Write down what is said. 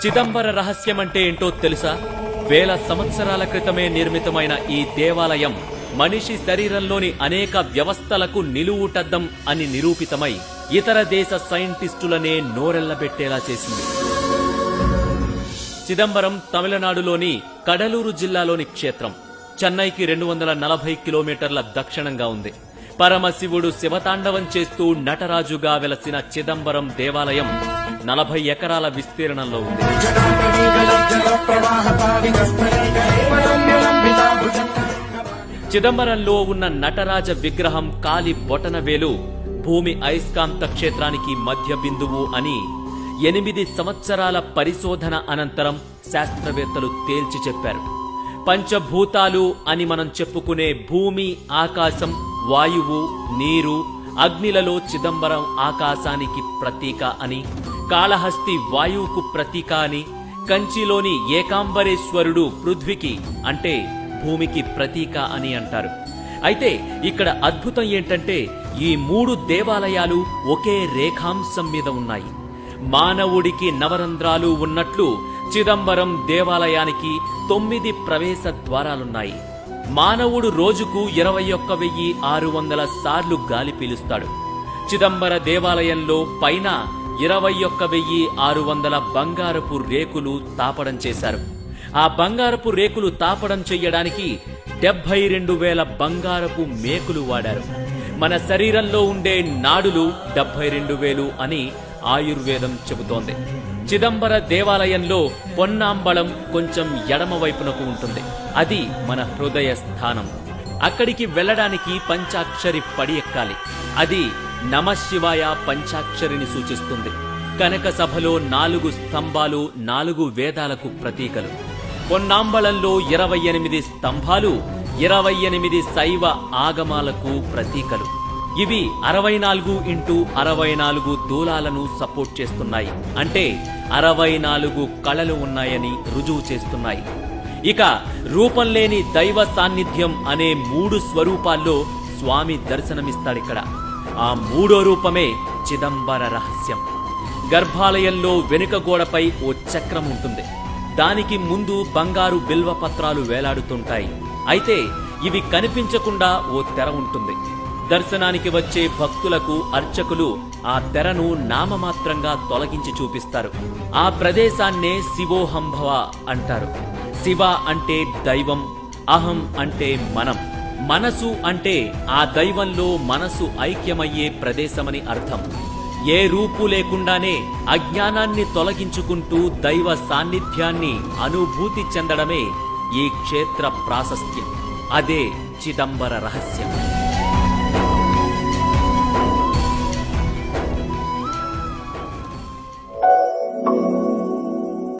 చిదంబర రహస్యమంటే ఏంటో తెలుసా? వేల సంవత్సరాల క్రితమే నిర్మితమైన ఈ దేవాలయం మనిషి శరీరంలోని అనేక వ్యవస్థలకు నిలువుటద్దం అని నిరూపితమై ఇతర దేశ సైంటిస్టులనే నోరెళ్లబెట్టేలా చేసింది. చిదంబరం తమిళనాడులోని కడలూరు జిల్లాలోని క్షేత్రం. చెన్నైకి 240 కిలోమీటర్ల దక్షిణంగా ఉంది. పరమశివుడు శివతాండవం చేస్తూ నటరాజుగా వెలసిన చిదంబరం దేవాలయం 40 ఎకరాల విస్తీర్ణంలో ఉంది. చిదంబరంలో ఉన్న నటరాజ విగ్రహం కాలి బొటనవేలు భూమి అయస్కాంత క్షేత్రానికి మధ్య బిందువు అని 8 సంవత్సరాల పరిశోధన అనంతరం శాస్త్రవేత్తలు తేల్చి చెప్పారు. పంచభూతాలు అని మనం చెప్పుకునే భూమి, ఆకాశం, వాయువు, నీరు, అగ్నిలలో చిదంబరం ఆకాశానికి ప్రతీక అని, కాళహస్తి వాయువుకు ప్రతీక అని, కంచిలోని ఏకాంబరేశ్వరుడు పృథ్వీకి అంటే భూమికి ప్రతీక అని అంటారు. అయితే ఇక్కడ అద్భుతం ఏంటంటే ఈ 3 దేవాలయాలు ఒకే రేఖాంశం మీద ఉన్నాయి. మానవుడికి నవరంధ్రాలు ఉన్నట్లు చిదంబరం దేవాలయానికి 9 ప్రవేశ ద్వారాలున్నాయి. మానవుడు రోజుకు 21,600 సార్లు గాలి పీలుస్తాడు. చిదంబర దేవాలయంలో పైన 21,600 బంగారపు రేకులు తాపడం చేశారు. ఆ బంగారపు రేకులు తాపడం చెయ్యడానికి 72,000 బంగారపు మేకులు వాడారు. మన శరీరంలో ఉండే నాడులు 72,000 అని ఆయుర్వేదం చెబుతోంది. చిదంబర దేవాలయంలో పొన్నాంబళం కొంచెం ఎడమ వైపునకు ఉంటుంది. అది మన హృదయ స్థానం. అక్కడికి వెళ్లడానికి పంచాక్షరి పడి ఎక్కాలి. అది నమశివాయ పంచాక్షరిని సూచిస్తుంది. కనక సభలో 4 స్తంభాలు 4 వేదాలకు ప్రతీకలు. పొన్నాంబళంలో 28 స్తంభాలు 28 శైవ ఆగమాలకు ప్రతీకలు. ఇవి 64x64 దూలాలను సపోర్ట్ చేస్తున్నాయి. అంటే 64 కళలు ఉన్నాయని రుజువు చేస్తున్నాయి. ఇక రూపం లేని దైవ సాన్నిధ్యం అనే 3 స్వరూపాల్లో స్వామి దర్శనమిస్తాడిక్కడ. ఆ 3వ రూపమే చిదంబర రహస్యం. గర్భాలయంలో వెనుక గోడపై ఓ చక్రం ఉంటుంది. దానికి ముందు బంగారు బిల్వపత్రాలు వేలాడుతుంటాయి. అయితే ఇవి కనిపించకుండా ఓ తెర ఉంటుంది. దర్శనానికి వచ్చే భక్తులకు అర్చకులు ఆ తెరను నామమాత్రంగా తొలగించి చూపిస్తారు. ఆ ప్రదేశాన్నే శివోహంభవ అంటారు. శివ అంటే దైవం, అహం అంటే మనం, మనసు అంటే ఆ దైవంలో మనసు ఐక్యమయ్యే ప్రదేశమని అర్థం. ఏ రూపు లేకుండానే అజ్ఞానాన్ని తొలగించుకుంటూ దైవ సాన్నిధ్యాన్ని అనుభూతి చెందడమే ఈ క్షేత్ర ప్రాశస్త్యం. అదే చిదంబర రహస్యం.